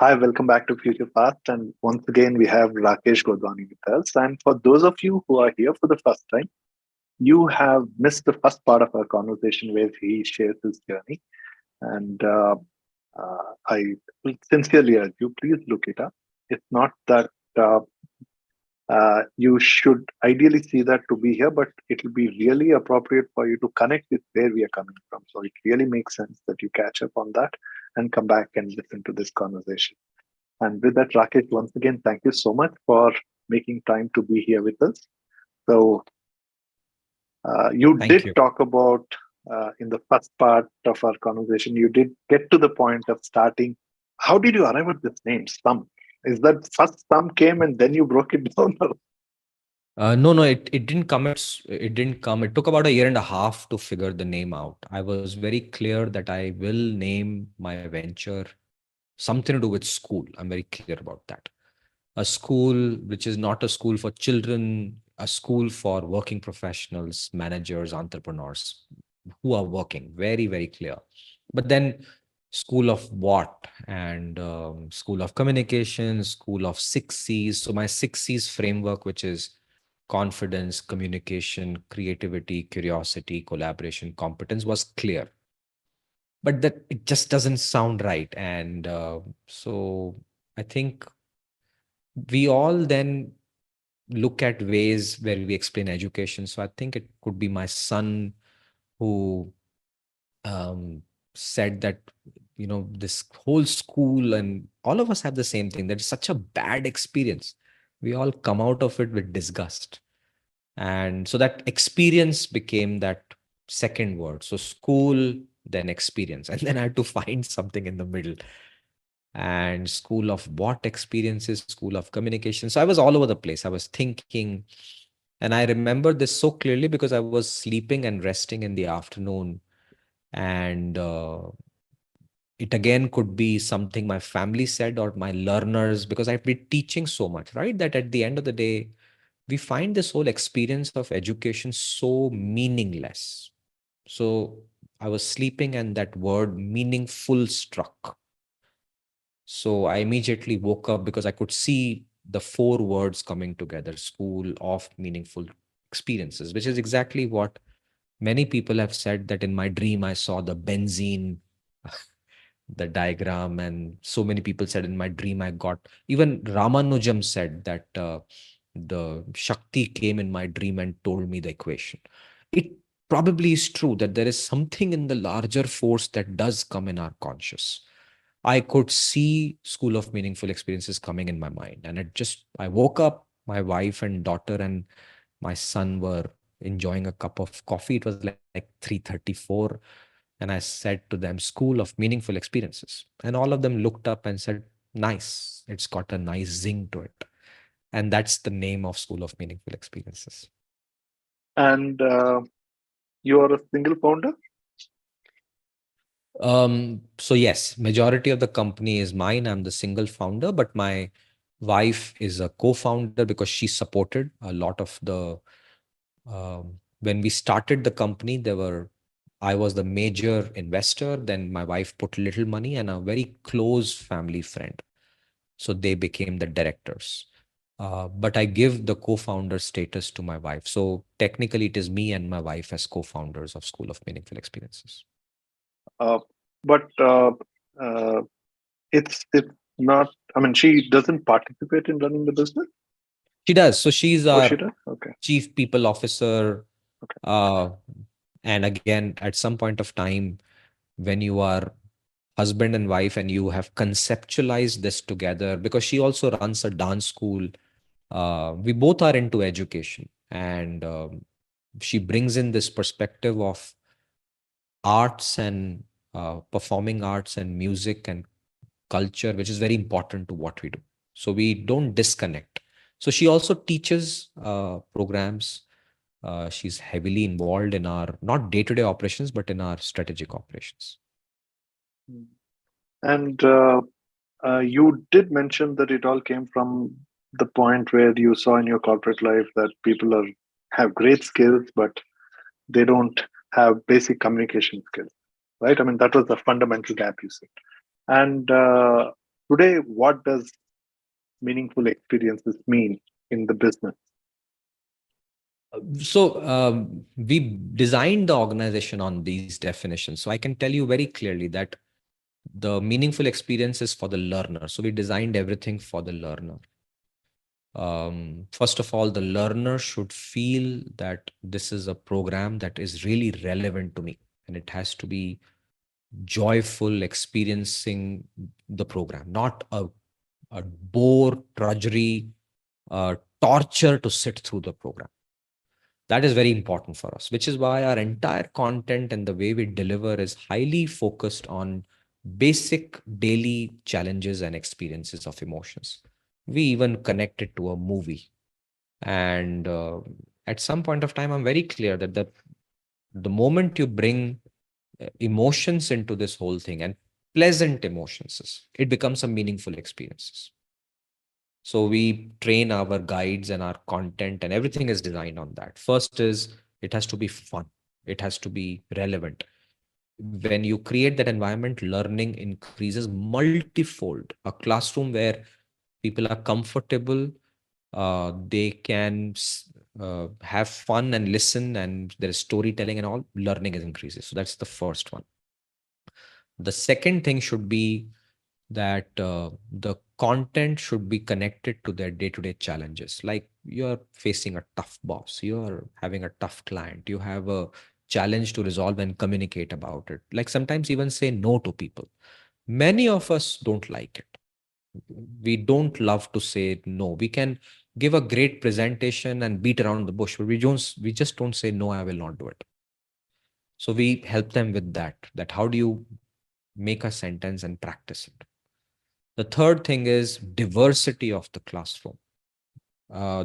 Hi, welcome back to Future Past. And once again, we have Rakesh Godhwani with us. And for those of you who are here for the first time, you have missed the first part of our conversation where he shares his journey. And I sincerely urge you, please look it up. It's not that uh, you should ideally see that to be here, but it will be really appropriate for you to connect with where we are coming from. So it really makes sense that you catch up on that and come back and listen to this conversation. And with that, Rakesh, once again, thank you so much for making time to be here with us. So, you Thank did you. talk about in the first part of our conversation, you did get to the point of starting. How did you arrive at this name, Sum? Is that first Sum came and then you broke it down? No, it didn't come. It didn't come. It took about a year and a half to figure the name out. I was very clear that I will name my venture something to do with school. I'm very clear about that. A school which is not a school for children, a school for working professionals, managers, entrepreneurs who are working. Very, very clear. But then school of what? And school of communication, school of 6 C's. So my 6 C's framework, which is confidence, communication, creativity, curiosity, collaboration, competence, was clear. But that it just doesn't sound right. And so I think we all then look at ways where we explain education. So I think it could be my son who um, said that, this whole school and all of us have the same thing. That is such a bad experience. We all come out of it with disgust. And so that experience became that second word. So school, then experience. And then I had to find something in the middle. And school of what experiences, school of communication. So I was all over the place. I was thinking, and I remember this so clearly because I was sleeping and resting in the afternoon. And it again could be something my family said or my learners, because I've been teaching so much, right? That at the end of the day, we find this whole experience of education so meaningless. So I was sleeping and that word meaningful struck. So I immediately woke up because I could see the four words coming together: school of meaningful experiences, which is exactly what many people have said, that in my dream I saw the benzene, the diagram, and so many people said in my dream I got, even Ramanujam said that the Shakti came in my dream and told me the equation. It probably is true that there is something in the larger force that does come in our conscious. I could see school of meaningful experiences coming in my mind. And I woke up, my wife and daughter and my son were enjoying a cup of coffee. It was like 3:34. And I said to them, school of meaningful experiences. And all of them looked up and said, nice. It's got a nice zing to it. And that's the name of School of Meaningful Experiences. And you are a single founder? So yes, majority of the company is mine. I'm the single founder, but my wife is a co-founder because she supported a lot of the. When we started the company, I was the major investor. Then my wife put little money and a very close family friend. So they became the directors. But I give the co-founder status to my wife. So technically, it is me and my wife as co-founders of School of Meaningful Experiences. Uh, but uh, it's not, I mean, she doesn't participate in running the business? She does. So she's Oh, she our does? Okay. chief people officer. Okay. Uh, and again, at some point of time, when you are husband and wife and you have conceptualized this together, because she also runs a dance school, we both are into education. And she brings in this perspective of arts and performing arts and music and culture, which is very important to what we do. So we don't disconnect. So she also teaches programs. She's heavily involved in our not day-to-day operations, but in our strategic operations. Mm. And you did mention that it all came from the point where you saw in your corporate life that people have great skills, but they don't have basic communication skills, right? I mean, that was the fundamental gap you said. And Today, what does meaningful experiences mean in the business? So we designed the organization on these definitions. So I can tell you very clearly that the meaningful experience is for the learner. So we designed everything for the learner. First of all, the learner should feel that this is a program that is really relevant to me, and it has to be joyful experiencing the program, not a bore, drudgery, torture to sit through the program. That is very important for us, which is why our entire content and the way we deliver is highly focused on basic daily challenges and experiences of emotions. We even connect it to a movie. And at some point of time, I'm very clear that the moment you bring emotions into this whole thing, and pleasant emotions, it becomes a meaningful experiences. So we train our guides and our content, and everything is designed on that. First is it has to be fun. It has to be relevant. When you create that environment, learning increases multifold. A classroom where people are comfortable, they can have fun and listen, and there is storytelling and all, learning is increases. So that's the first one. The second thing should be that the content should be connected to their day-to-day challenges. Like you're facing a tough boss, you're having a tough client, you have a challenge to resolve and communicate about it. Like sometimes even say no to people. Many of us don't like it. We don't love to say no. We can give a great presentation and beat around the bush, but we just don't say no, I will not do it. So we help them with that how do you make a sentence and practice it. The third thing is diversity of the classroom.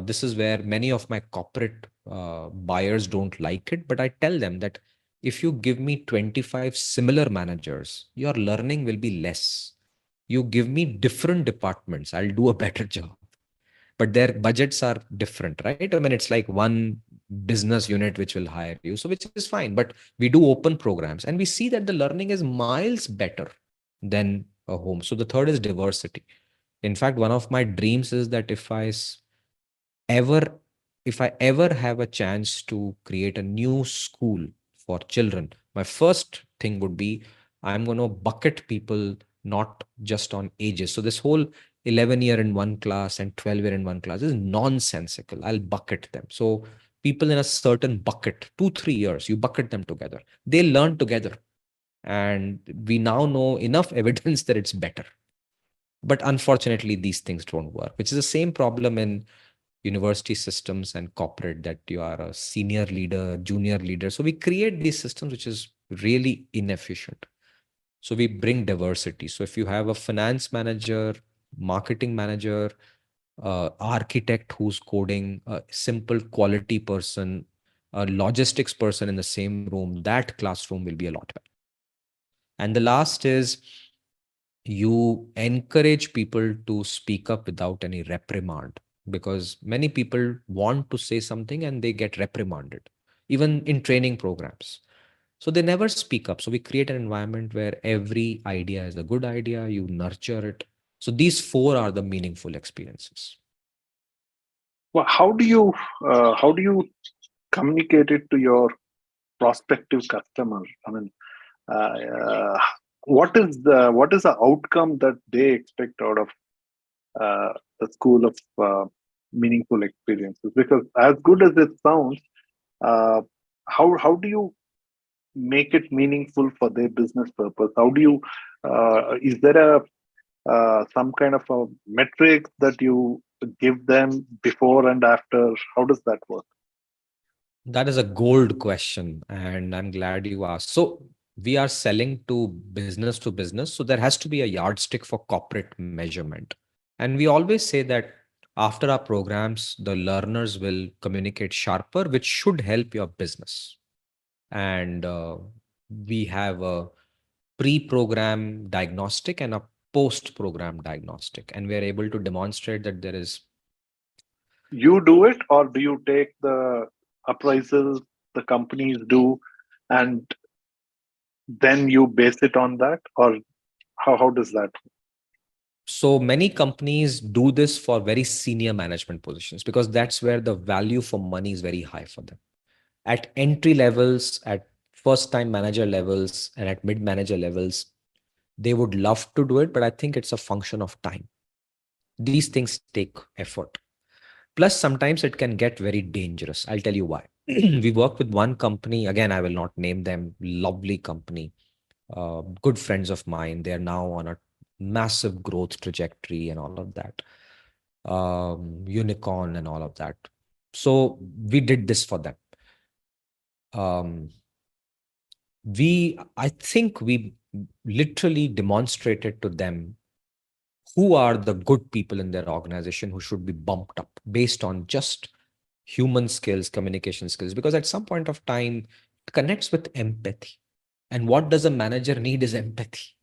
This is where many of my corporate buyers don't like it, but I tell them that if you give me 25 similar managers, your learning will be less. You give me different departments, I'll do a better job. But their budgets are different, right? I mean, it's like one business unit which will hire you, so which is fine. But we do open programs, and we see that the learning is miles better than a home. So the third is diversity. In fact, one of my dreams is that ever if I ever have a chance to create a new school for children, my first thing would be I'm going to bucket people not just on ages. So this whole 11 year in one class and 12 year in one class is nonsensical. I'll bucket them. So people in a certain bucket, 2 3 years, you bucket them together. They learn together. And we now know enough evidence that it's better. But unfortunately, these things don't work, which is the same problem in university systems and corporate, that you are a senior leader, junior leader. So we create these systems which is really inefficient. So we bring diversity. So if you have a finance manager, marketing manager, architect who's coding, a simple quality person, a logistics person in the same room, that classroom will be a lot better. And the last is you encourage people to speak up without any reprimand, because many people want to say something and they get reprimanded, even in training programs. So they never speak up. So we create an environment where every idea is a good idea, you nurture it. So these four are the meaningful experiences. Well, how do you communicate it to your prospective customer? I mean, uh, what is the outcome that they expect out of the school of meaningful experiences? Because as good as it sounds, uh, how do you make it meaningful for their business purpose? How do you is there a some kind of a metric that you give them before and after? How does that work? That is a gold question, and I'm glad you asked. So we are selling to business, so there has to be a yardstick for corporate measurement. And we always say that after our programs, the learners will communicate sharper, which should help your business. And we have a pre-program diagnostic and a post-program diagnostic, and we are able to demonstrate that there is. You do it, or do you take the appraisals the companies do, and then you base it on that, or how does that? So many companies do this for very senior management positions because that's where the value for money is very high for them. At entry levels, at first time manager levels, and at mid manager levels, they would love to do it, but I think it's a function of time. These things take effort. Plus, sometimes it can get very dangerous. I'll tell you why. We work with one company, again, I will not name them, lovely company, good friends of mine. They are now on a massive growth trajectory and all of that, unicorn and all of that. So we did this for them. I think we literally demonstrated to them who are the good people in their organization who should be bumped up based on just human skills, communication skills, because at some point of time, it connects with empathy. And what does a manager need is empathy.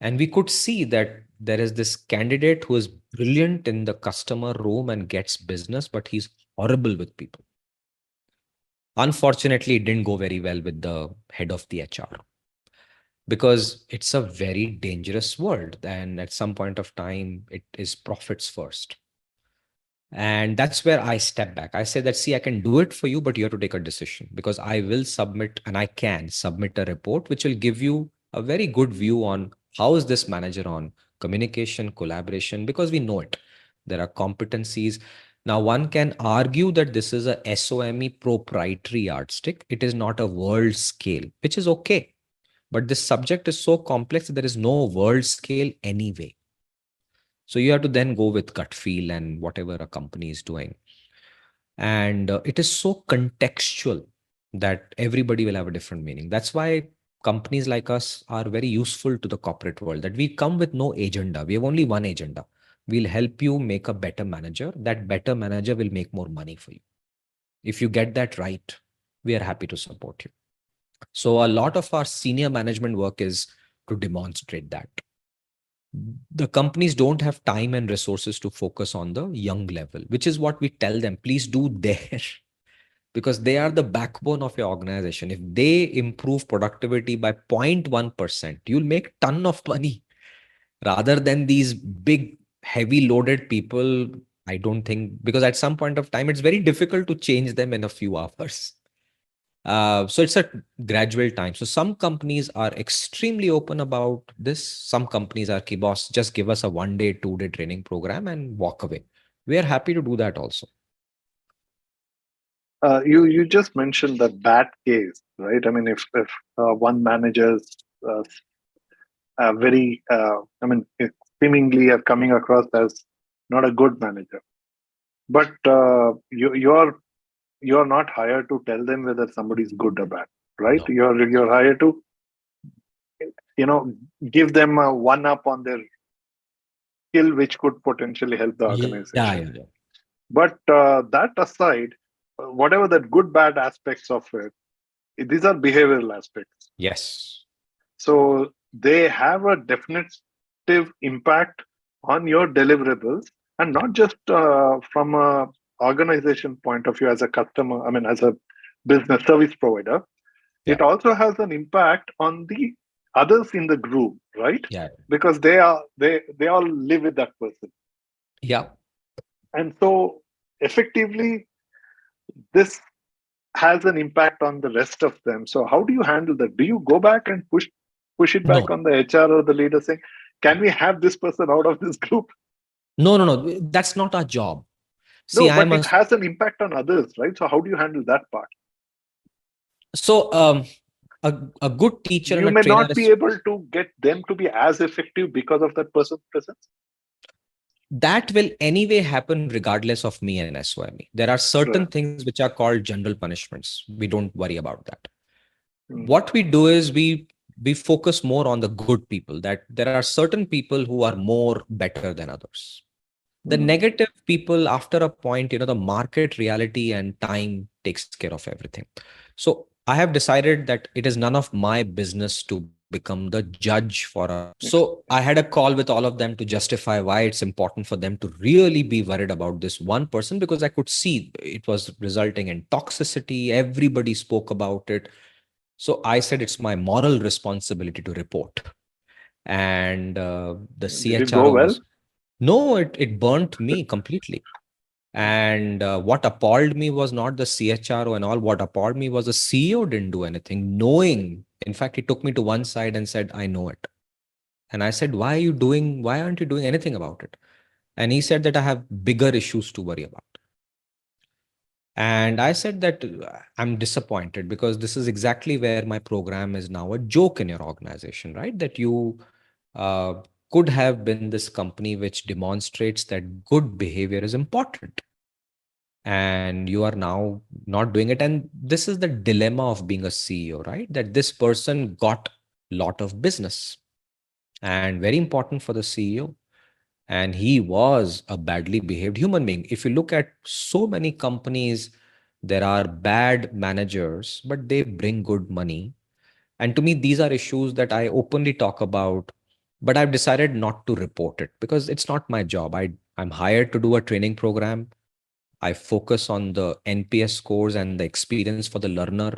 And we could see that there is this candidate who is brilliant in the customer room and gets business, but he's horrible with people. Unfortunately, it didn't go very well with the head of the HR because it's a very dangerous world. And at some point of time, it is profits first. And that's where I step back. I say that, see, I can do it for you, but you have to take a decision because I will submit and I can submit a report which will give you a very good view on how is this manager on communication, collaboration, because we know it. There are competencies. Now, one can argue that this is a SOME proprietary yardstick. It is not a world scale, which is okay. But this subject is so complex that there is no world scale anyway. So you have to then go with gut feel and whatever a company is doing. And it is so contextual that everybody will have a different meaning. That's why companies like us are very useful to the corporate world, that we come with no agenda. We have only one agenda. We'll help you make a better manager. That better manager will make more money for you. If you get that right, we are happy to support you. So a lot of our senior management work is to demonstrate that. The companies don't have time and resources to focus on the young level, which is what we tell them, please do there. Because they are the backbone of your organization. If they improve productivity by 0.1%, you'll make ton of money rather than these big, heavy loaded people. I don't think, because at some point of time, it's very difficult to change them in a few hours. So it's a gradual time. So some companies are extremely open about this. Some companies are, "Ki boss, just give us a 1 day, 2 day training program and walk away." We are happy to do that also. You just mentioned the bad case, right? I mean, if one manager's very, seemingly are coming across as not a good manager, but you're not hired to tell them whether somebody's good or bad, right? No. You're hired to, you know, give them a one up on their skill, which could potentially help the Yeah, organization. yeah, yeah. But that aside, whatever the good bad aspects of it, these are behavioral aspects. Yes. So they have a definitive impact on your deliverables, and not just from a organization point of view as a customer. I mean, as a business service provider, Yeah. it also has an impact on the others in the group, right? Yeah. Because they all live with that person, Yeah. and so effectively this has an impact on the rest of them. So how do you handle that? Do you go back and push it back No. on the HR or the leader saying, can we have this person out of this group? No, no, no. That's not our job. See, No, I'm but a it has an impact on others, right? So how do you handle that part? so a good teacher and You a may trainer not be is able to get them to be as effective because of that person's presence. that will anyway happen regardless of me and SOME. There are certain Right. things which are called general punishments. We don't worry about that. Mm, What we do is we focus more on the good people, that there are certain people who are more better than others. The mm, negative people, after a point, the market reality and time takes care of everything. So I have decided that it is none of my business to become the judge for a. So I had a call with all of them to justify why it's important for them to really be worried about this one person, because I could see it was resulting in toxicity. Everybody spoke about it. So I said it's my moral responsibility to report. And the Did it go CHRO well? was, no, it burnt me completely. And what appalled me was not the CHRO and all. What appalled me was the CEO didn't do anything, knowing. In fact, he took me to one side and said, I know it. And I said, why aren't you doing anything about it? And he said that I have bigger issues to worry about. And I said that I'm disappointed because this is exactly where my program is now a joke in your organization, right? That you uh, could have been this company which demonstrates that good behavior is important. And you are now not doing it. And this is the dilemma of being a CEO, right? That this person got a lot of business and very important for the CEO. And he was a badly behaved human being. If you look at so many companies, there are bad managers, but they bring good money. And to me, these are issues that I openly talk about, but I've decided not to report it because it's not my job. I'm hired to do a training program. I focus on the NPS scores and the experience for the learner.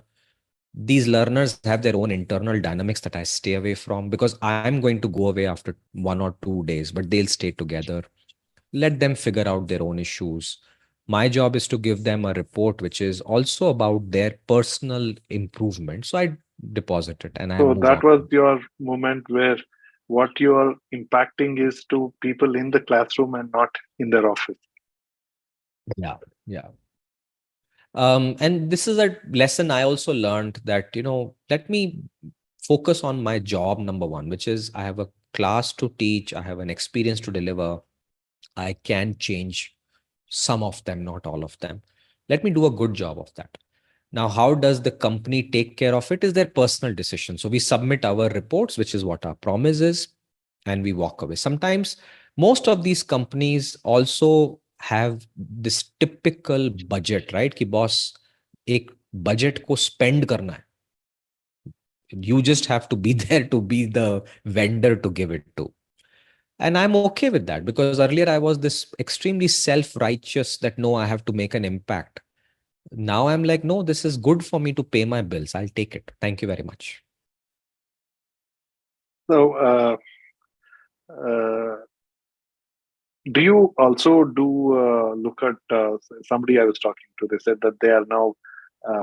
These learners have their own internal dynamics that I stay away from because I'm going to go away after 1 or 2 days, but they'll stay together. Let them figure out their own issues. My job is to give them a report which is also about their personal improvement. So I deposit it and I So move that on. was your moment where what you are impacting is to people in the classroom and not in their office. Yeah. Yeah. And this is a lesson I also learned that, let me focus on my job number one, which is I have a class to teach, I have an experience to deliver. I can change some of them, not all of them. Let me do a good job of that. Now, how does the company take care of it is their personal decision. So we submit our reports, which is what our promise is, and we walk away. Sometimes most of these companies also have this typical budget, right? Ki boss, एक budget को spend करना है. You just have to be there to be the vendor to give it to. And I'm okay with that because earlier I was this extremely self-righteous that no, I have to make an impact. Now I'm like, no, this is good for me to pay my bills. I'll take it. Thank you very much. So, uh, do you also do look at somebody I was talking to? They said that they are now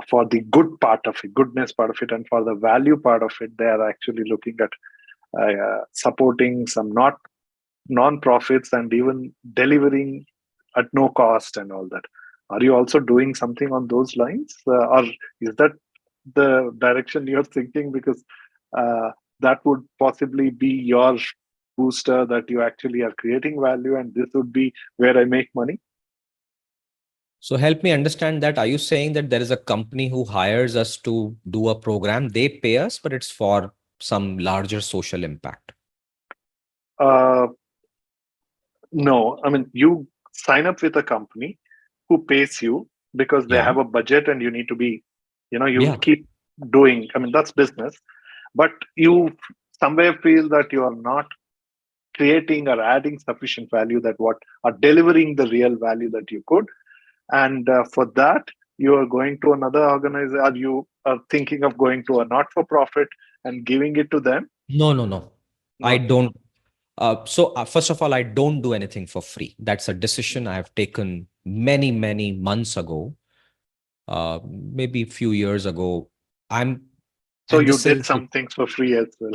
for the good part of it, goodness part of it, and for the value part of it, they are actually looking at supporting some not non-profits and even delivering at no cost and all that. Are you also doing something on those lines, or is that the direction you're thinking? Because uh, that would possibly be your booster that you actually are creating value, and this would be where I make money. So help me understand that. Are you saying that there is a company who hires us to do a program? They pay us, but it's for some larger social impact. Uh, no, I mean, you sign up with a company who pays you because they Yeah. have a budget and you need to be, you Yeah. keep doing. I mean, that's business, but you somewhere feel that you are not creating or adding sufficient value that what are delivering the real value that you could. And for that, you are going to another organization, or you are thinking of going to a not for profit and giving it to them. No, no, no. I Not don't. So first of all, I don't do anything for free. That's a decision I have taken many, many months ago, maybe a few years ago. I'm, so and you this did is, some things for free as well.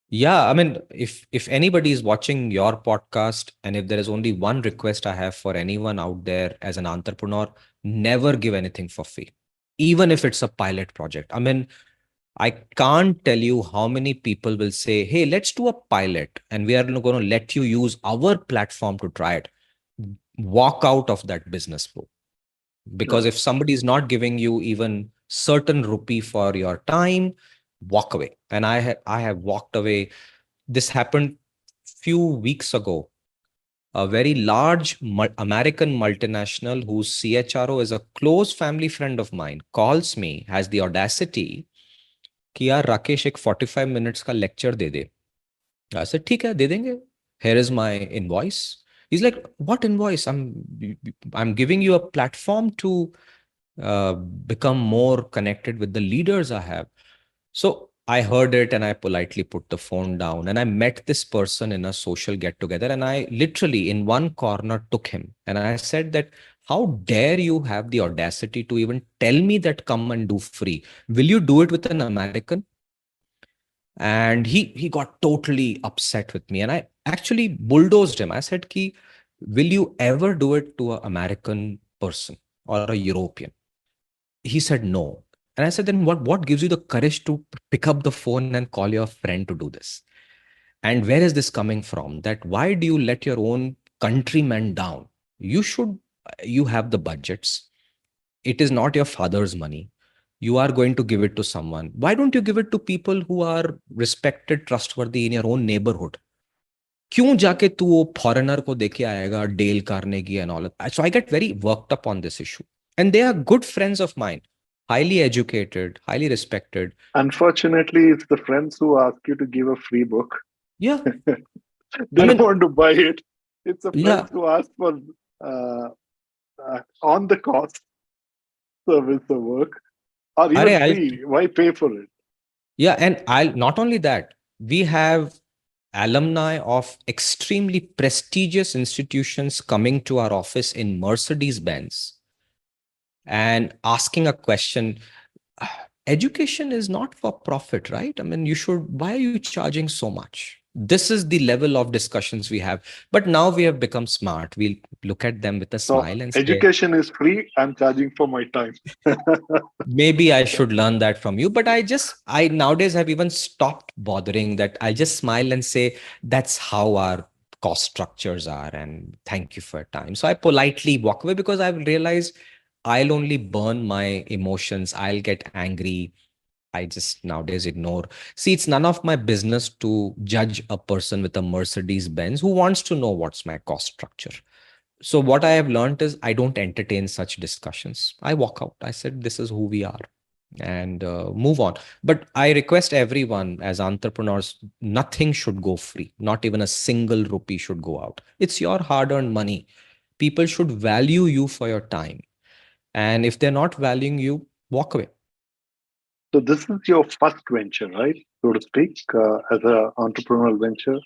yeah. I mean, if anybody is watching your podcast, and if there is only one request I have for anyone out there as an entrepreneur, never give anything for free, even if it's a pilot project. I mean, I can't tell you how many people will say, hey, let's do a pilot and we are going to let you use our platform to try it. Walk out of that business flow. Because No. if somebody is not giving you even certain rupee for your time, walk away. And I have walked away. This happened few weeks ago. A very large American multinational whose CHRO is a close family friend of mine calls me, has the audacity कि यार राकेश एक 45 minutes का lecture they they. I said ठीक है दे देंगे. Here is my invoice. He's like, what invoice? I'm giving you a platform to uh, become more connected with the leaders I have. So I heard it and I politely put the phone down. And I met this person in a social get together. And I literally, in one corner, took him. And I said that, how dare you have the audacity to even tell me that come and do free? Will you do it with an American? And he got totally upset with me. And I actually bulldozed him. I said, Ki, will you ever do it to an American person or a European? He said no. And I said, then what gives you the courage to pick up the phone and call your friend to do this? And where is this coming from? That why do you let your own countrymen down? You have the budgets. It is not your father's money. You are going to give it to someone. Why don't you give it to people who are respected, trustworthy in your own neighborhood? क्यों जाके तू वो foreigner को देके आएगा, Dale Carnegie and all? So I get very worked up on this issue. And they are good friends of mine, highly educated, highly respected. Unfortunately, it's the friends who ask you to give a free book. Yeah. They I don't mean, want to buy it. It's the yeah. friends who ask for uh, on the cost service of work or even I'll free. Why pay for it? Yeah, and I'll not only that, we have alumni of extremely prestigious institutions coming to our office in Mercedes Benz and asking a question. Education is not for profit, right? I mean, why are you charging so much? This is the level of discussions we have. But now we have become smart. We'll look at them with a So smile and say, education is free. I'm charging for my time. maybe I should learn that from you. But I nowadays have even stopped bothering that. I just smile and say, that's how our cost structures are. And thank you for your time. So I politely walk away because I've realized I'll only burn my emotions. I'll get angry. I just nowadays ignore. See, it's none of my business to judge a person with a Mercedes Benz who wants to know what's my cost structure. So what I have learned is I don't entertain such discussions. I walk out. I said, this is who we are, and move on. But I request everyone as entrepreneurs, nothing should go free. Not even a single rupee should go out. It's your hard-earned money. People should value you for your time. And if they're not valuing you, walk away. So this is your first venture, right? So to speak, as an entrepreneurial venture.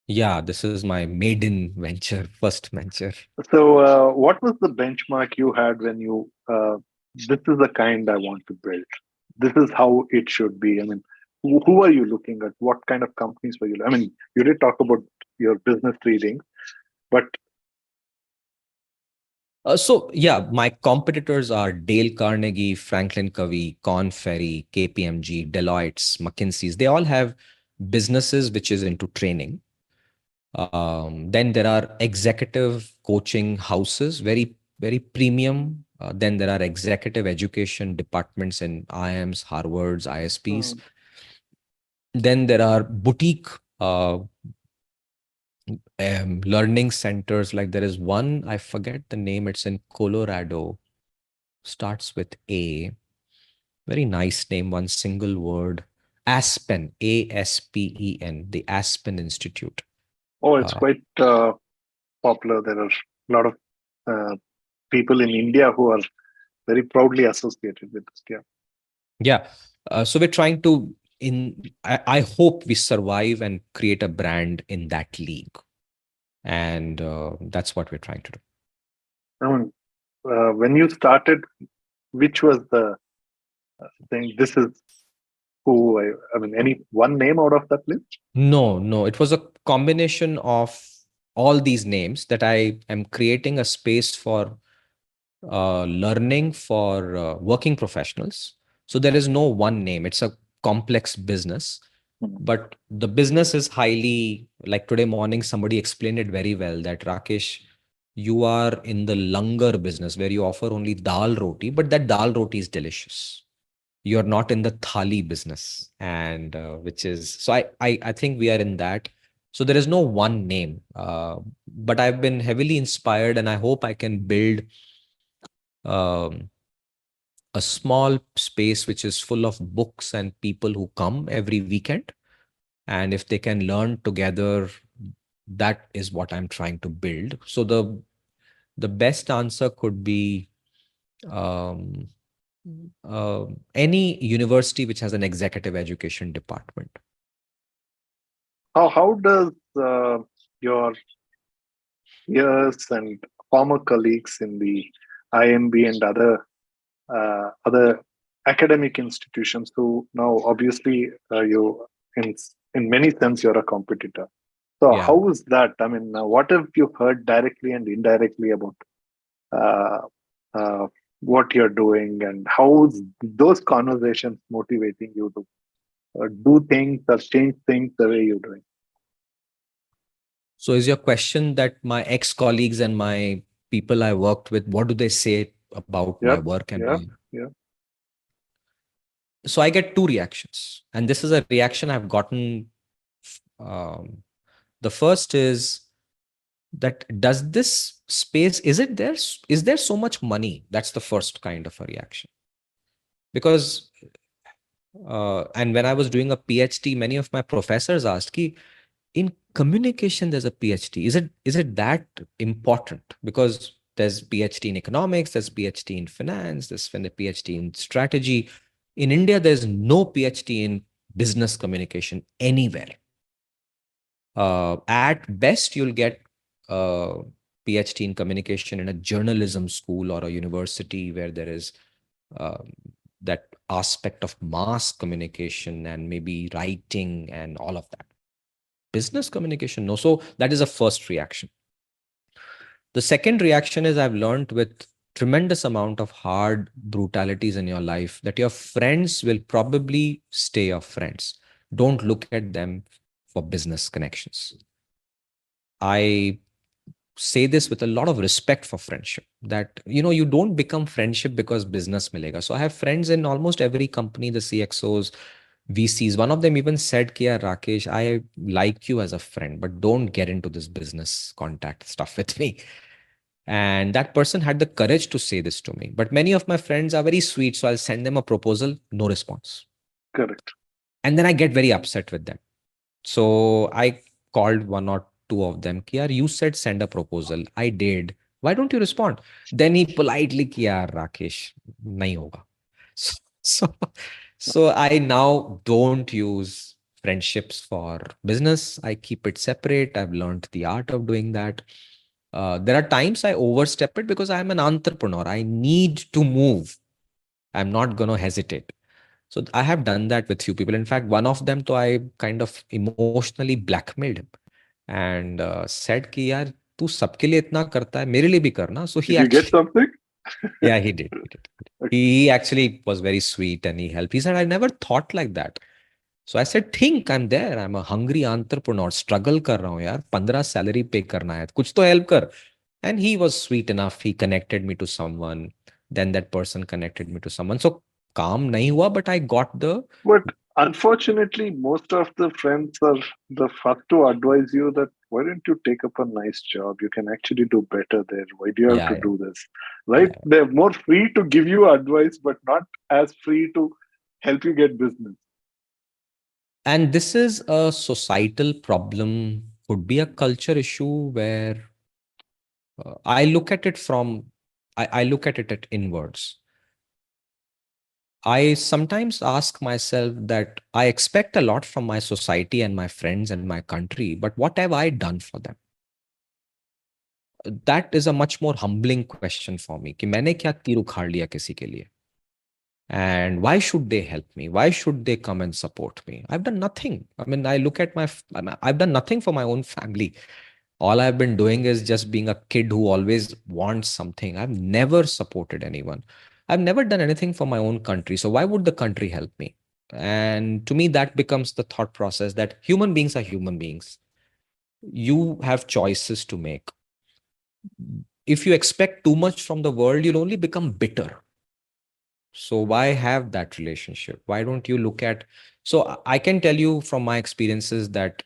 Yeah, this is my maiden venture, first venture. So what was the benchmark you had when you? This is the kind I want to build. This is how it should be. I mean, who are you looking at? What kind of companies were you? I mean, you did talk about your business reading, but So yeah, my competitors are Dale Carnegie, Franklin Covey, Korn Ferry, KPMG, Deloitte's, McKinsey's. They all have businesses which is into training. Then there are executive coaching houses, very, very premium. Then there are executive education departments in IIMs, Harvards, ISPs. Then there are boutique learning centers. Like there is one, I forget the name, it's in Colorado, starts with A. Very nice name, one single word. Aspen, ASPEN, the Aspen Institute. oh, it's Uh, quite popular. There are a lot of uh, people in India who are very proudly associated with this. Yeah. yeah. So we're trying to, I hope we survive and create a brand in that league. And that's what we're trying to do. I mean, when you started, which was the thing? This is who I mean, any one name out of that list? No, it was a combination of all these names that I am creating a space for learning for working professionals. So there is no one name. It's a complex business, Hmm. but the business is highly, like today morning, somebody explained it very well that Rakesh, you are in the langar business where you offer only dal roti, but that dal roti is delicious. You're not in the thali business, and which is so I think we are in that. So there is no one name, but I've been heavily inspired, and I hope I can build um, a small space which is full of books and people who come every weekend. And if they can learn together, that is what I'm trying to build. So the best answer could be um, Any university which has an executive education department. How does your peers and former colleagues in the IMB and other academic institutions who now obviously you in many sense you're a competitor. So Yeah. how is that? I mean, what have you heard directly and indirectly about uh, uh, what you're doing, and how is those conversations motivating you to do things or change things the way you're doing? So is your question that my ex-colleagues and my people I worked with, what do they say about my Yep, work and yep, my... yep. So I get two reactions, and this is a reaction I've gotten. Um, the first is that does this space, is it there? Is there so much money? That's the first kind of a reaction. Because and when I was doing a PhD, many of my professors asked, Ki, in communication, there's a PhD. Is it that important? Because there's PhD in economics, there's PhD in finance, there's PhD in strategy. In India, there's no PhD in business communication anywhere. At best, you'll get a PhD in communication in a journalism school or a university where there is um, that aspect of mass communication and maybe writing and all of that. Business communication, no. So that is a first reaction. The second reaction is I've learned with tremendous amount of hard brutalities in your life that your friends will probably stay your friends. Don't look at them for business connections. I say this with a lot of respect for friendship, that you don't become friendship because business milega. So I have friends in almost every company, the CXOs, VCs. One of them even said, Kia Rakesh, I like you as a friend, but don't get into this business contact stuff with me. And that person had the courage to say this to me. But many of my friends are very sweet, so I'll send them a proposal, no response. Correct. And then I get very upset with them. So I called one or two of them. Kiya, you said send a proposal. I did. Why don't you respond? Then he politely, Kiya, Rakesh, nahi hoga. So, so, so I now don't use friendships for business. I keep it separate. I've learned the art of doing that. There are times I overstep it because I'm an entrepreneur. I need to move. I'm not going to hesitate. So I have done that with few people. In fact, one of them, to I kind of emotionally blackmailed him and said कि यार तू सबके लिए इतना करता है मेरे लिए भी करना. So he Did you get actually, something? yeah, he did. He did. He actually was very sweet and he helped. He said, I never thought like that. So I said, think, I'm there. I'm a hungry entrepreneur. Struggle कर रहा हूँ यार. 15 salary pay करना है. कुछ तो help कर. And he was sweet enough. He connected me to someone. Then that person connected me to someone. So काम नहीं हुआ, but I got the... But unfortunately, most of the friends are the first to advise you that why don't you take up a nice job? You can actually do better there. Why do you have Yeah, to yeah, do this? Right? yeah. They're more free to give you advice, but not as free to help you get business. And this is a societal problem, could be a culture issue where I look at it from, I look at it at inwards. I sometimes ask myself that I expect a lot from my society and my friends and my country, but what have I done for them? That is a much more humbling question for me. कि मैंने क्या तीर उखाड़ लिया किसी के लिए? And why should they help me? Why should they come and support me? I've done nothing. I mean, I look at I've done nothing for my own family. All I've been doing is just being a kid who always wants something. I've never supported anyone. I've never done anything for my own country. So why would the country help me? And to me, that becomes the thought process that human beings are human beings. You have choices to make. If you expect too much from the world, you'll only become bitter. So why have that relationship? Why don't you look at... So I can tell you from my experiences that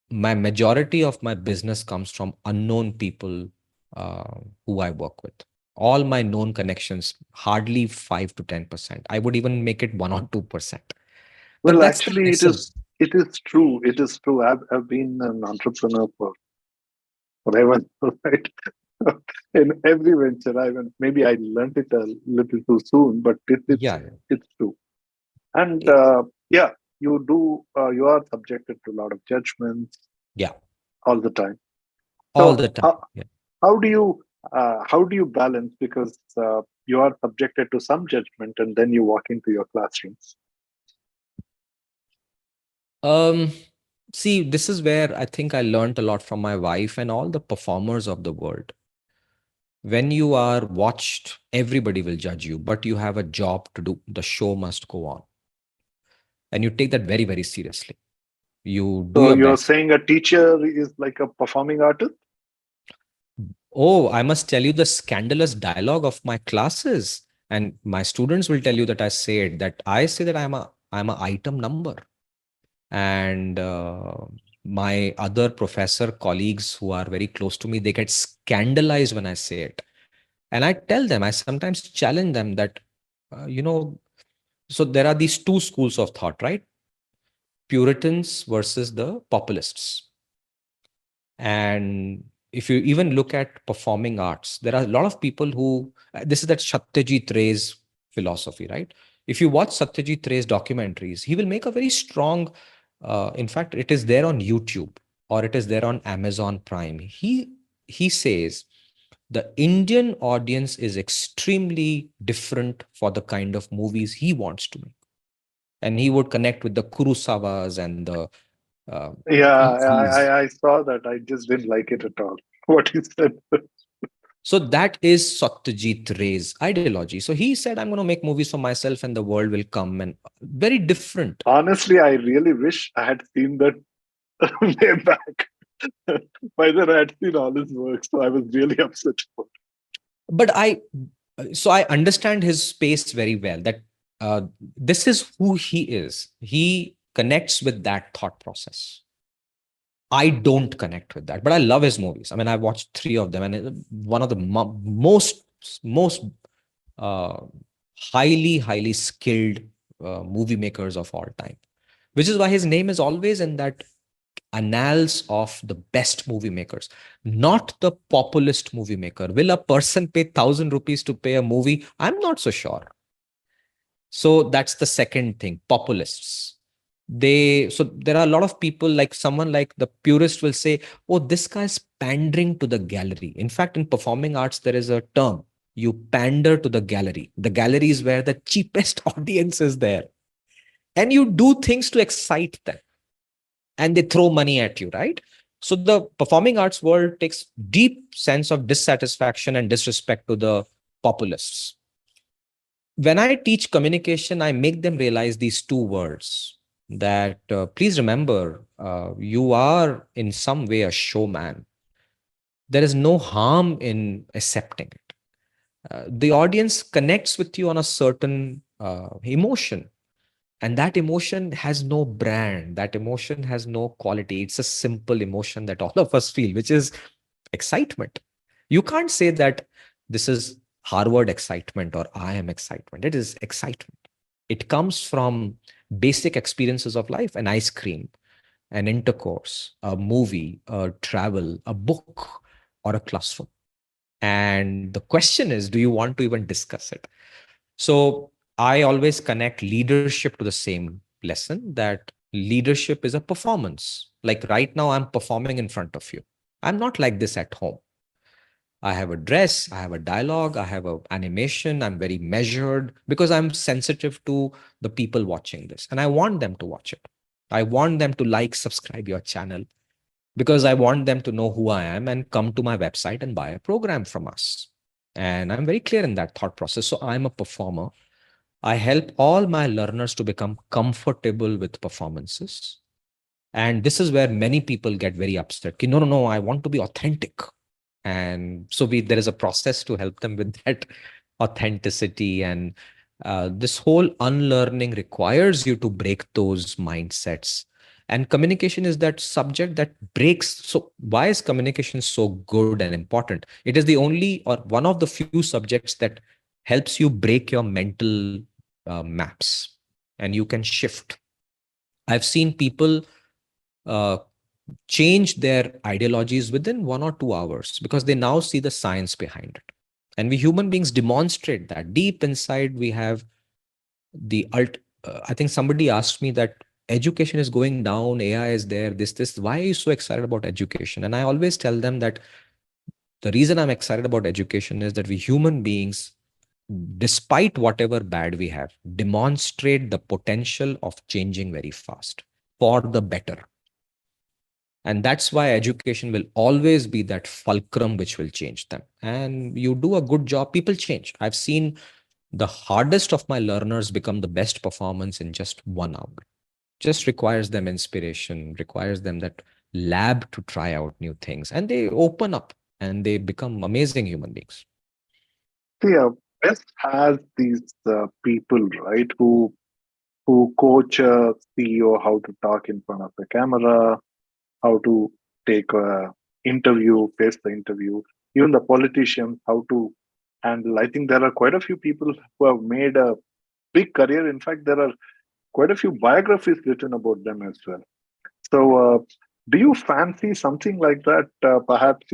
my majority of my business comes from unknown people uh, who I work with. All my known connections, hardly 5 to 10%. I would even make it 1 or 2%. But Well, that's the actually, lesson. it is true. It is true. I've been an entrepreneur for forever, right? In every venture. I mean, maybe I learned it a little too soon, but Yeah. it's true. And It- yeah, you are subjected to a lot of judgments yeah. all the time. All So the time. Yeah. how do you balance, because you are subjected to some judgment and then you walk into your classrooms? Um, See, this is where I think I learned a lot from my wife and all the performers of the world. When you are watched, everybody will judge you, but you have a job to do. The show must go on. And you take that very, very seriously. You do So your you're best. saying a teacher is like a performing artist? Oh, I must tell you the scandalous dialogue of my classes. And my students will tell you that I say that I'm a item number. And my other professor colleagues who are very close to me, they get scandalized when I say it. And I tell them, I sometimes challenge them that, you know, so there are these two schools of thought, right? Puritans versus the populists. And if you even look at performing arts, there are a lot of people who, this is that Satyajit Ray's philosophy, right? If you watch Satyajit Ray's documentaries, he will make a very strong, in fact, it is there on YouTube or it is there on Amazon Prime. He says the Indian audience is extremely different for the kind of movies he wants to make. And he would connect with the Kurosawas and the uh, Yeah, Keyes. I saw that. I just didn't like it at all. What he said. So that is Satyajit Ray's ideology. So he said, I'm going to make movies for myself and the world will come, and very different. Honestly, I really wish I had seen that way back. By then, I had seen all his work, so I was really upset. But I understand his space very well, that this is who he is. He connects with that thought process. I don't connect with that, but I love his movies. I mean, I've watched three of them, and one of the most uh, highly skilled movie makers of all time, which is why his name is always in that annals of the best movie makers, not the populist movie maker. Will a person pay 1,000 rupees to pay a movie? I'm not so sure. So that's the second thing, populists. So there are a lot of people, like someone like the purist will say, oh, this guy's pandering to the gallery. In fact, in performing arts, there is a term, you pander to the gallery. The gallery is where the cheapest audience is there. And you do things to excite them and they throw money at you, right? So the performing arts world takes deep sense of dissatisfaction and disrespect to the populists. When I teach communication, I make them realize these two words, that please remember, you are in some way a showman. There is no harm in accepting it. The audience connects with you on a certain emotion, and that emotion has no brand, that emotion has no quality. It's a simple emotion that all of us feel, which is excitement. You can't say that this is Harvard excitement or IIM excitement. It is excitement. It comes from basic experiences of life: an ice cream, an intercourse, a movie, a travel, a book, or a classroom. And the question is, do you want to even discuss it? So I always connect leadership to the same lesson, that leadership is a performance. Like right now, I'm performing in front of you. I'm not like this at home. I have a dress, I have a dialogue, I have an animation. I'm very measured because I'm sensitive to the people watching this. And I want them to watch it. I want them to like, subscribe your channel, because I want them to know who I am and come to my website and buy a program from us. And I'm very clear in that thought process. So I'm a performer. I help all my learners to become comfortable with performances. And this is where many people get very upset. No, no, no, I want to be authentic. And so there is a process to help them with that authenticity. And this whole unlearning requires you to break those mindsets. And communication is that subject that breaks. So why is communication so good and important? It is the only or one of the few subjects that helps you break your mental maps, and you can shift. I've seen people uh, change their ideologies within 1 or 2 hours because they now see the science behind it. And we human beings demonstrate that. Deep inside, we have the I think somebody asked me that education is going down, AI is there, this. Why are you so excited about education? And I always tell them that the reason I'm excited about education is that we human beings, despite whatever bad we have, demonstrate the potential of changing very fast for the better. And that's why education will always be that fulcrum which will change them. And you do a good job, people change. I've seen the hardest of my learners become the best performance in just 1 hour. Just requires them inspiration, requires them that lab to try out new things, and they open up and they become amazing human beings. Yeah, West has these people, right, who coach a CEO how to talk in front of the camera, how to take a interview, face the interview, even the politicians, how to handle. I think there are quite a few people who have made a big career. In fact, there are quite a few biographies written about them as well. So, do you fancy something like that? Perhaps,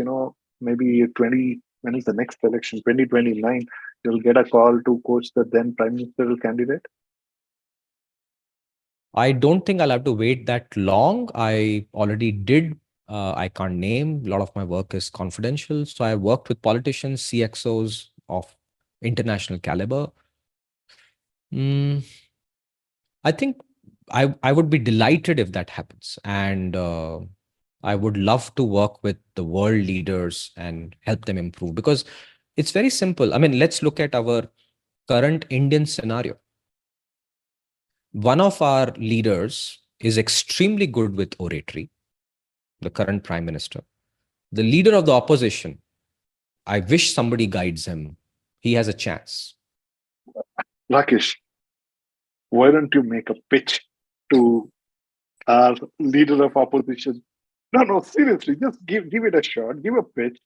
maybe 20, when is the next election? 2029, you'll get a call to coach the then prime ministerial candidate. I don't think I'll have to wait that long. I already did. I can't name. A lot of my work is confidential. So I worked with politicians, CXOs of international caliber. Mm, I think I would be delighted if that happens. And I would love to work with the world leaders and help them improve because it's very simple. I mean, let's look at our current Indian scenario. One of our leaders is extremely good with oratory, the current prime minister. The leader of the opposition, I wish somebody guides him. He has a chance. Rakesh, why don't you make a pitch to our leader of opposition? No, no, seriously, just give it a shot. Give a pitch,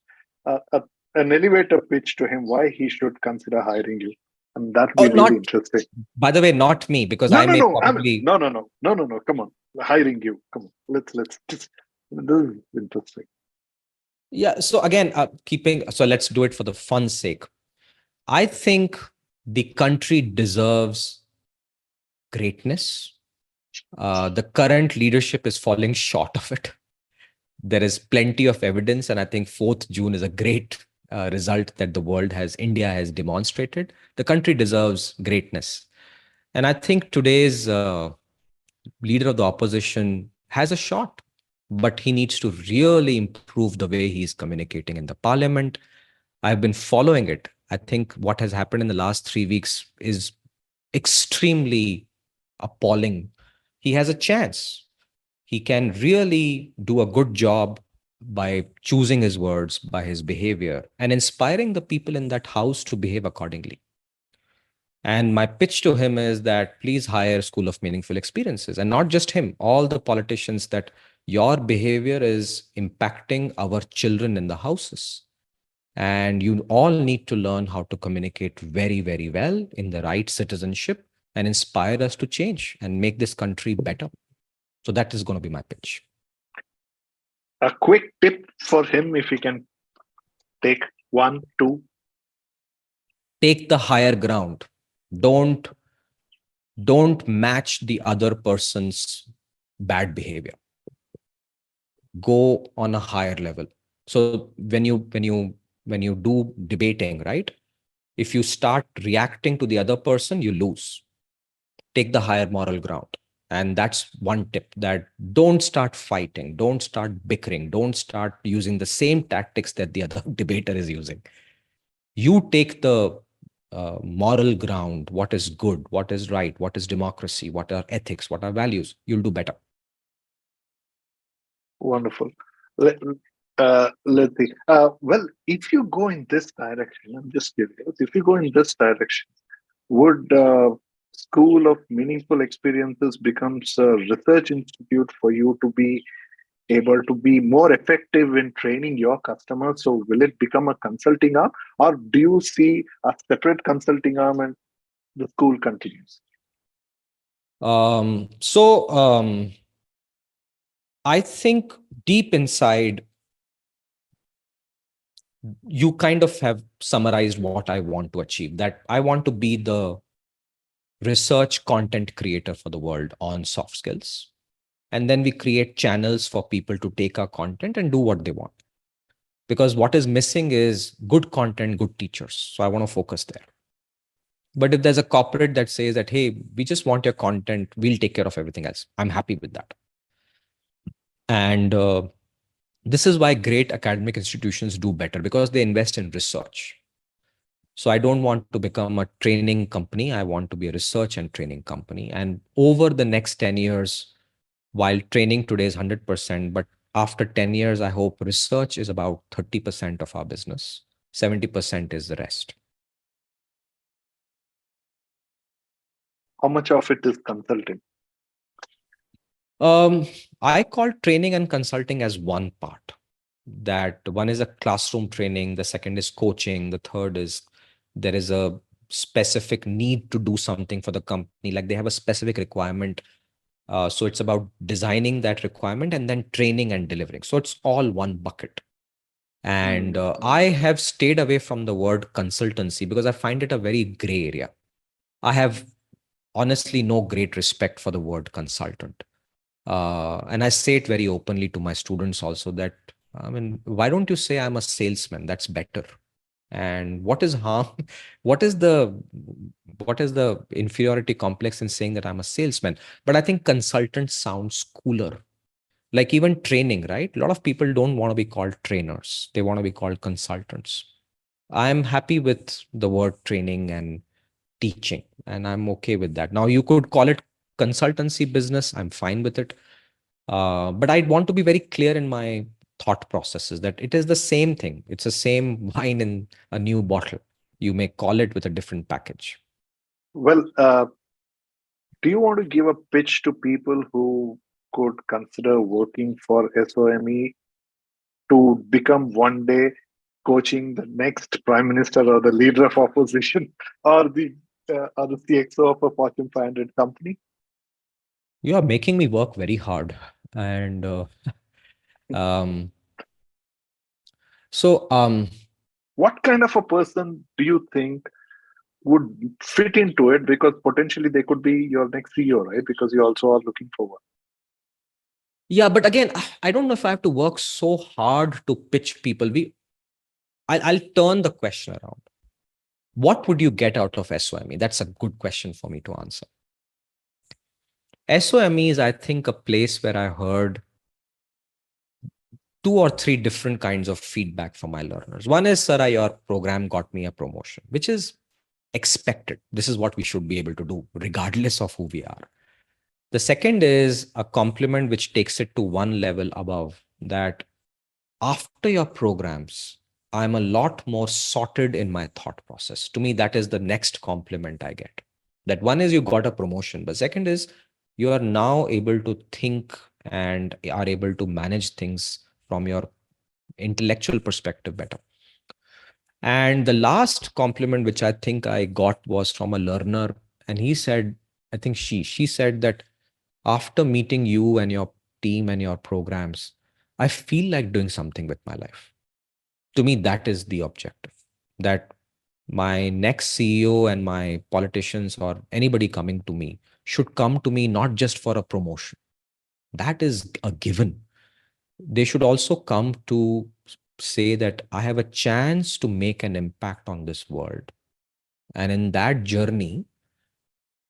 an elevator pitch to him why he should consider hiring you, and that Oh, would be really not, interesting. by the way, not me, because No, I no, may no. I mean, probably, no, no, no, no, no, no. Come on, hiring you. Come on, let's just. This is interesting. yeah. So again, so let's do it for the fun sake. I think the country deserves greatness. The current leadership is falling short of it. There is plenty of evidence, and I think 4th June is a great result that India has demonstrated. The country deserves greatness. And I think today's leader of the opposition has a shot, but he needs to really improve the way he's communicating in the parliament. I've been following it. I think what has happened in the last 3 weeks is extremely appalling. He has a chance. He can really do a good job by choosing his words, by his behavior, and inspiring the people in that house to behave accordingly. And my pitch to him is that please hire School of Meaningful Experiences, and not just him, all the politicians, that your behavior is impacting our children in the houses. And you all need to learn how to communicate very, very well in the right citizenship and inspire us to change and make this country better. So that is going to be my pitch. A quick tip for him, if he can take one, two. Take the higher ground. Don't don't match the other person's bad behavior. Go on a higher level. So when you do debating, right? If you start reacting to the other person, you lose. Take the higher moral ground. And that's one tip, that don't start fighting, don't start bickering, don't start using the same tactics that the other debater is using. You take the moral ground, what is good, what is right, what is democracy, what are ethics, what are values, you'll do better. Wonderful. Let's see. Well, if you go in this direction, I'm just curious. If you go in this direction, would School of Meaningful Experiences becomes a research institute for you to be able to be more effective in training your customers? So, will it become a consulting arm, or do you see a separate consulting arm and the school continues? So I think deep inside, you kind of have summarized what I want to achieve. That I want to be the research content creator for the world on soft skills. And then we create channels for people to take our content and do what they want. Because what is missing is good content, good teachers. So I want to focus there. But if there's a corporate that says that, hey, we just want your content, we'll take care of everything else, I'm happy with that. And this is why great academic institutions do better, because they invest in research. So I don't want to become a training company. I want to be a research and training company. And over the next 10 years, while training today is 100%, but after 10 years, I hope research is about 30% of our business. 70% is the rest. How much of it is consulting? Um, I call training and consulting as one part. That one is a classroom training, the second is coaching, the third is there is a specific need to do something for the company, like they have a specific requirement. So it's about designing that requirement and then training and delivering. So it's all one bucket. And I have stayed away from the word consultancy because I find it a very gray area. I have honestly no great respect for the word consultant. And I say it very openly to my students also that, I mean, why don't you say I'm a salesman? That's better. And what is harm? What is the inferiority complex in saying that I'm a salesman? But I think consultant sounds cooler. Like even training, right? A lot of people don't want to be called trainers. They want to be called consultants. I'm happy with the word training and teaching, and I'm okay with that. Now, you could call it consultancy business. I'm fine with it. But I want to be very clear in my thought processes that it is the same thing. It's the same wine in a new bottle. You may call it with a different package. Well, do you want to give a pitch to people who could consider working for SOME to become one day coaching the next prime minister or the leader of opposition or the CXO of a Fortune 500 company? You are making me work very hard. And um, so, What kind of a person do you think would fit into it? Because potentially they could be your next CEO, right? Because you also are looking for one. yeah, but again, I don't know if I have to work so hard to pitch people. I'll turn the question around. What would you get out of SOME? That's a good question for me to answer. SOME is, I think, a place where I heard two or three different kinds of feedback from my learners. One is, sir, your program got me a promotion, which is expected. This is what we should be able to do, regardless of who we are. The second is a compliment which takes it to one level above, that after your programs, I'm a lot more sorted in my thought process. To me, that is the next compliment I get. That one is you got a promotion, but second is you are now able to think and are able to manage things from your intellectual perspective better. And the last compliment which I think I got was from a learner, and he said, I think she said that after meeting you and your team and your programs, I feel like doing something with my life. To me, that is the objective. That my next CEO and my politicians or anybody coming to me should come to me not just for a promotion. That is a given. They should also come to say that I have a chance to make an impact on this world. And in that journey,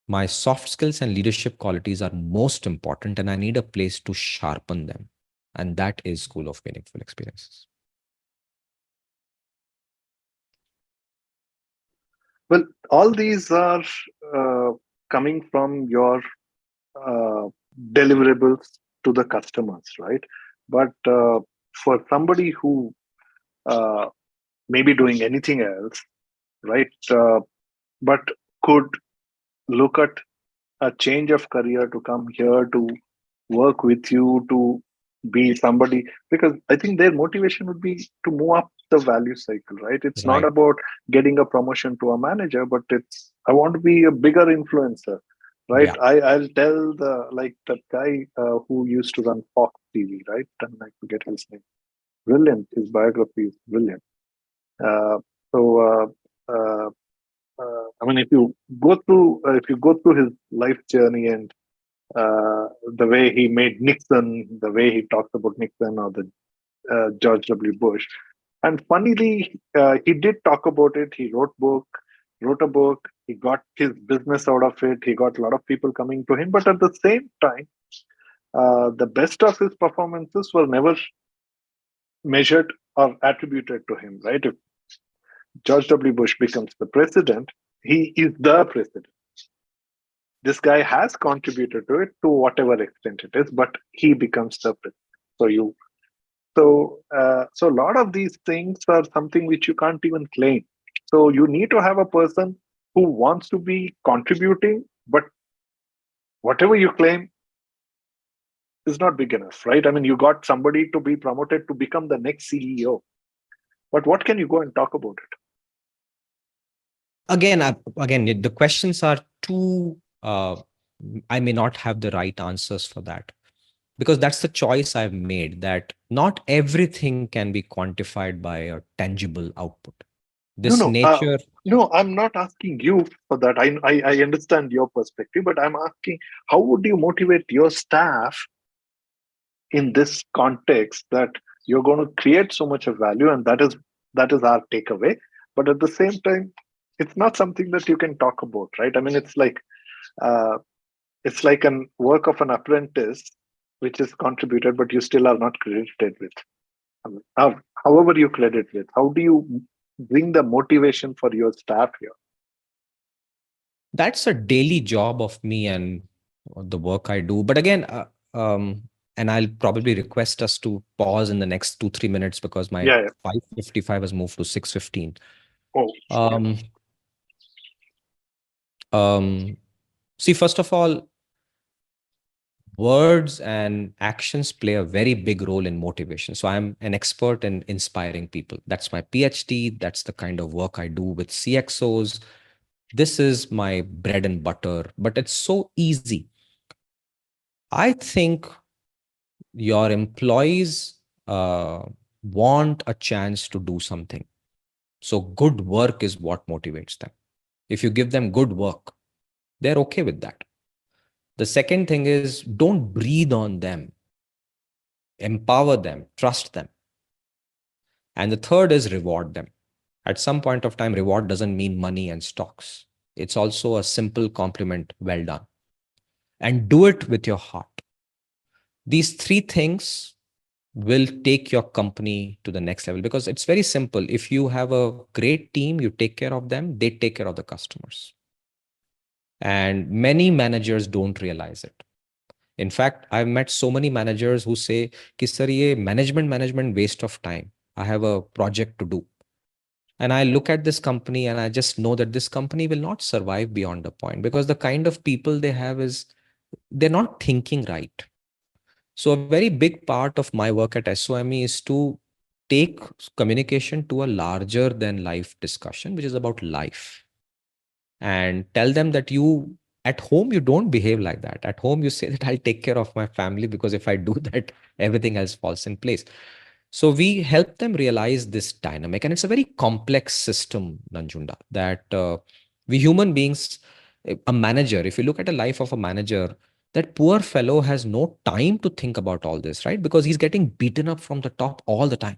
my soft skills and leadership qualities are most important, and I need a place to sharpen them. And that is School of Meaningful Experiences. Well, all these are uh, coming from your uh, deliverables to the customers, right? But for somebody who uh, may be doing anything else, right, but could look at a change of career to come here to work with you to be somebody, because I think their motivation would be to move up the value cycle, right? It's not Right. about getting a promotion to a manager, but it's I want to be a bigger influencer. right? Yeah. I'll tell that guy who used to run Fox TV, right? And I forget his name. Brilliant. His biography is brilliant. Uh, so I mean, if you go through his life journey and the way he made Nixon, the way he talks about Nixon or the George W. Bush, and funnily, he did talk about it. He wrote a book. He got his business out of it. He got a lot of people coming to him. But at the same time, the best of his performances were never measured or attributed to him. Right? If George W. Bush becomes the president, he is the president. This guy has contributed to it to whatever extent it is, but he becomes the president. So you so a lot of these things are something which you can't even claim. So you need to have a person who wants to be contributing, but whatever you claim is not big enough, right? I mean, you got somebody to be promoted to become the next CEO, but what can you go and talk about it? Again, the questions are too. I may not have the right answers for that, because that's the choice I've made, that not everything can be quantified by a tangible output. No, This no, nature, no. I'm not asking you for that. I understand your perspective, but I'm asking how would you motivate your staff in this context that you're going to create so much of value, and that is our takeaway. But at the same time, it's not something that you can talk about, right? I mean, uh, it's like an work of an apprentice which is contributed, but you still are not credited with. I mean, however you credit with, how do you bring the motivation for your staff here? that's a daily job of me and the work I do. But again, and I'll probably request us to pause in the next 2-3 minutes because my Yeah, yeah. 5:55 has moved to 6:15. Oh, okay. Um, See, first of all, words and actions play a very big role in motivation. So I'm an expert in inspiring people. That's my PhD. That's the kind of work I do with CXOs. This is my bread and butter, but it's so easy. I think your employees want a chance to do something. So good work is what motivates them. If you give them good work, they're okay with that. The second thing is, don't breathe on them, empower them, trust them. And the third is, reward them. At some point of time, reward doesn't mean money and stocks. It's also a simple compliment, well done. And do it with your heart. These three things will take your company to the next level, because it's very simple. If you have a great team, you take care of them, they take care of the customers. And many managers don't realize it. In fact, I've met so many managers who say, कि sir, ये management waste of time. I have a project to do. And I look at this company and I just know that this company will not survive beyond the point, because the kind of people they have is, they're not thinking right. So a very big part of my work at SOME is to take communication to a larger than life discussion, which is about life, and tell them that you, at home, you don't behave like that. At home, you say that I'll take care of my family, because if I do that, everything else falls in place. So we help them realize this dynamic, and it's a very complex system, Nanjunda, that we human beings, a manager, if you look at a life of a manager, that poor fellow has no time to think about all this, right? Because he's getting beaten up from the top all the time,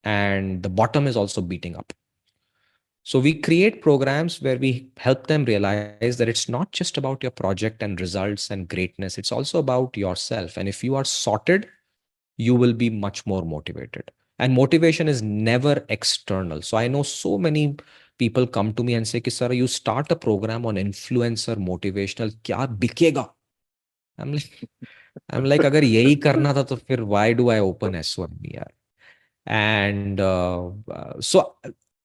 and the bottom is also beating up. So we create programs where we help them realize that it's not just about your project and results and greatness. It's also about yourself. And if you are sorted, you will be much more motivated. And motivation is never external. So I know so many people come to me and say, कि sir, you start a program on influencer motivational, क्या बिकेगा? I'm like, अगर यही करना था तो फिर why do I open S1 यार? And so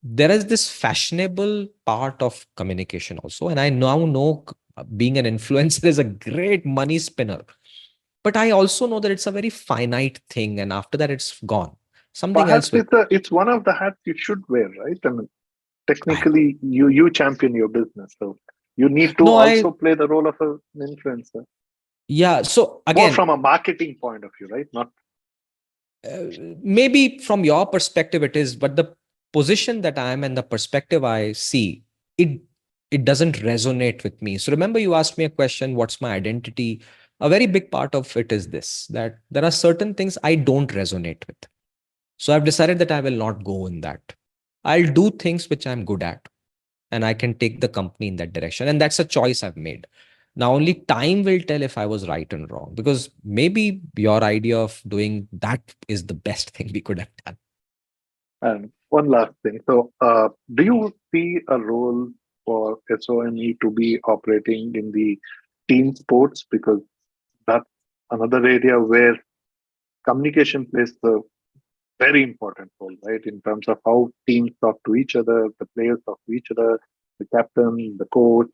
there is this fashionable part of communication also. And I now know being an influencer is a great money spinner. But I also know that it's a very finite thing. And after that, it's gone. Something Perhaps else will. it's one of the hats you should wear, right? I mean, technically, you champion your business. So You need to No, also play the role of an influencer. yeah. So More again, from a marketing point of view, right? Not uh, maybe from your perspective it is, but the position that I am and the perspective I see, it it doesn't resonate with me. So remember, you asked me a question, what's my identity? A very big part of it is this, that there are certain things I don't resonate with. So I've decided that I will not go in that. I'll do things which I'm good at, and I can take the company in that direction. And that's a choice I've made. Now, only time will tell if I was right and wrong, because maybe your idea of doing that is the best thing we could have done. And one last thing. So, do you see a role for SOME to be operating in the team sports? Because that's another area where communication plays a very important role, right? In terms of how teams talk to each other, the players talk to each other, the captain, the coach.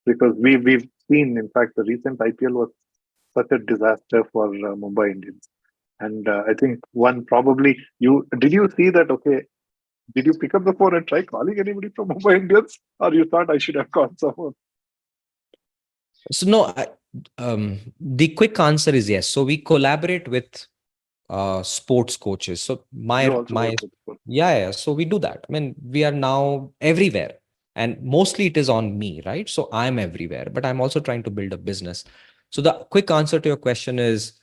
Because we've seen, in fact, the recent IPL was such a disaster for Mumbai Indians. And I think one probably you did you see that? Okay, did you pick up the phone and try calling anybody from Mumbai Indians, or you thought I should have called someone? So, no, the quick answer is yes. So, we collaborate with sports coaches. So, You my, also my, work with sports. yeah. So, we do that. I mean, we are now everywhere. And mostly it is on me, right? So, I'm everywhere, but I'm also trying to build a business. So, the quick answer to your question is,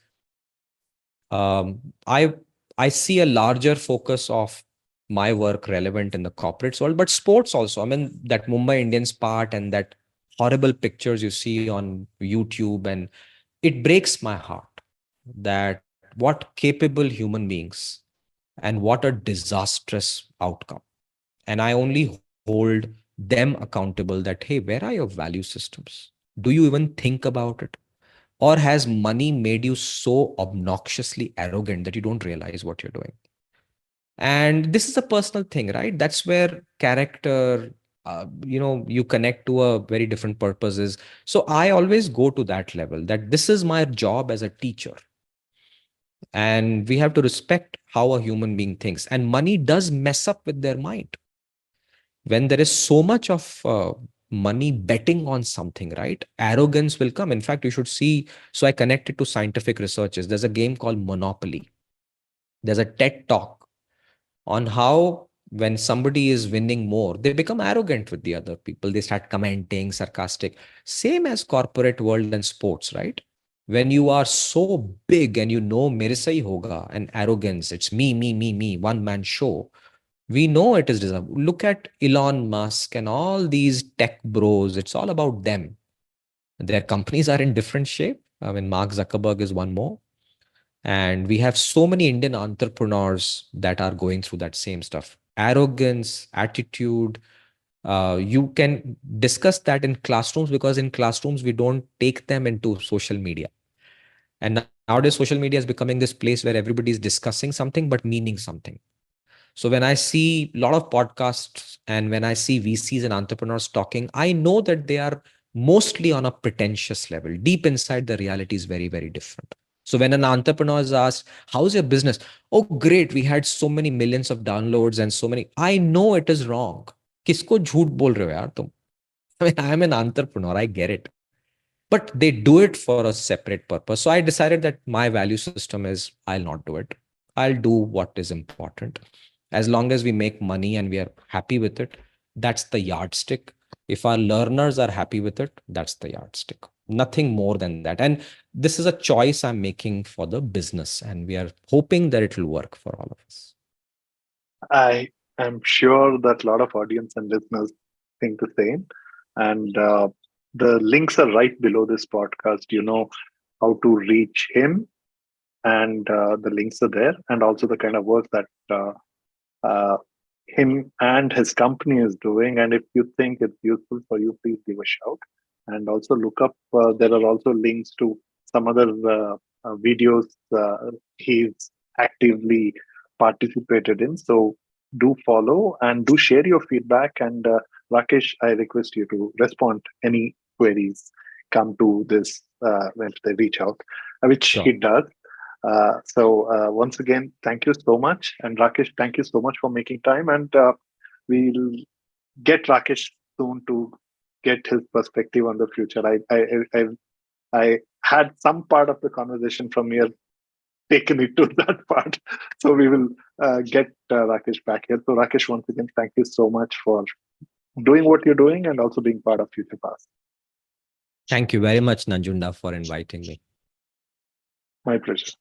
um, I I see a larger focus of my work relevant in the corporate world, but sports also. I mean, that Mumbai Indians part and that horrible pictures you see on YouTube, and it breaks my heart that what capable human beings and what a disastrous outcome. And I only hold them accountable that, hey, where are your value systems? Do you even think about it? Or has money made you so obnoxiously arrogant that you don't realize what you're doing? And this is a personal thing, right? That's where character, you connect to a very different purposes. So I always go to that level, that this is my job as a teacher. And we have to respect how a human being thinks. And money does mess up with their mind. When there is so much of money betting on something, right? Arrogance will come. In fact, you should see. So I connected to scientific researches. There's a game called Monopoly. There's a TED talk on how when somebody is winning more, they become arrogant with the other people. They start commenting, sarcastic. Same as corporate world and sports, right? When you are so big and you know mere se hi hoga, and arrogance, it's me, one man show. We know it is deserved. Look at Elon Musk and all these tech bros. It's all about them. Their companies are in different shape. I mean, Mark Zuckerberg is one more. And we have so many Indian entrepreneurs that are going through that same stuff. Arrogance, attitude. You can discuss that in classrooms, because in classrooms, we don't take them into social media. And nowadays, social media is becoming this place where everybody is discussing something but meaning something. So when I see a lot of podcasts and when I see VCs and entrepreneurs talking, I know that they are mostly on a pretentious level. Deep inside, the reality is very, very different. So when an entrepreneur is asked, how's your business? Oh, great. We had so many millions of downloads and so many. I know it is wrong. किसको झूठ बोल रहे हो यार तुम? I mean, I am an entrepreneur. I get it. But they do it for a separate purpose. So I decided that my value system is I'll not do it. I'll do what is important. As long as we make money and we are happy with it, that's the yardstick. If our learners are happy with it, that's the yardstick. Nothing more than that. And this is a choice I'm making for the business, and we are hoping that it will work for all of us. I am sure that a lot of audience and listeners think the same. And the links are right below this podcast. You know how to reach him, and the links are there, and also the kind of work that uh, him and his company is doing. And if you think it's useful for you, please give a shout. And also look up, there are also links to some other videos he's actively participated in. So do follow and do share your feedback. And Rakesh, I request you to respond any queries come to this when they reach out, which Sure. he does. So once again, thank you so much, and Rakesh, thank you so much for making time. And we'll get Rakesh soon to get his perspective on the future. I had some part of the conversation from here taken it to that part. So we will get Rakesh back here. So Rakesh, once again, thank you so much for doing what you're doing and also being part of Future Past. Thank you very much, Nanjunda, for inviting me. My pleasure.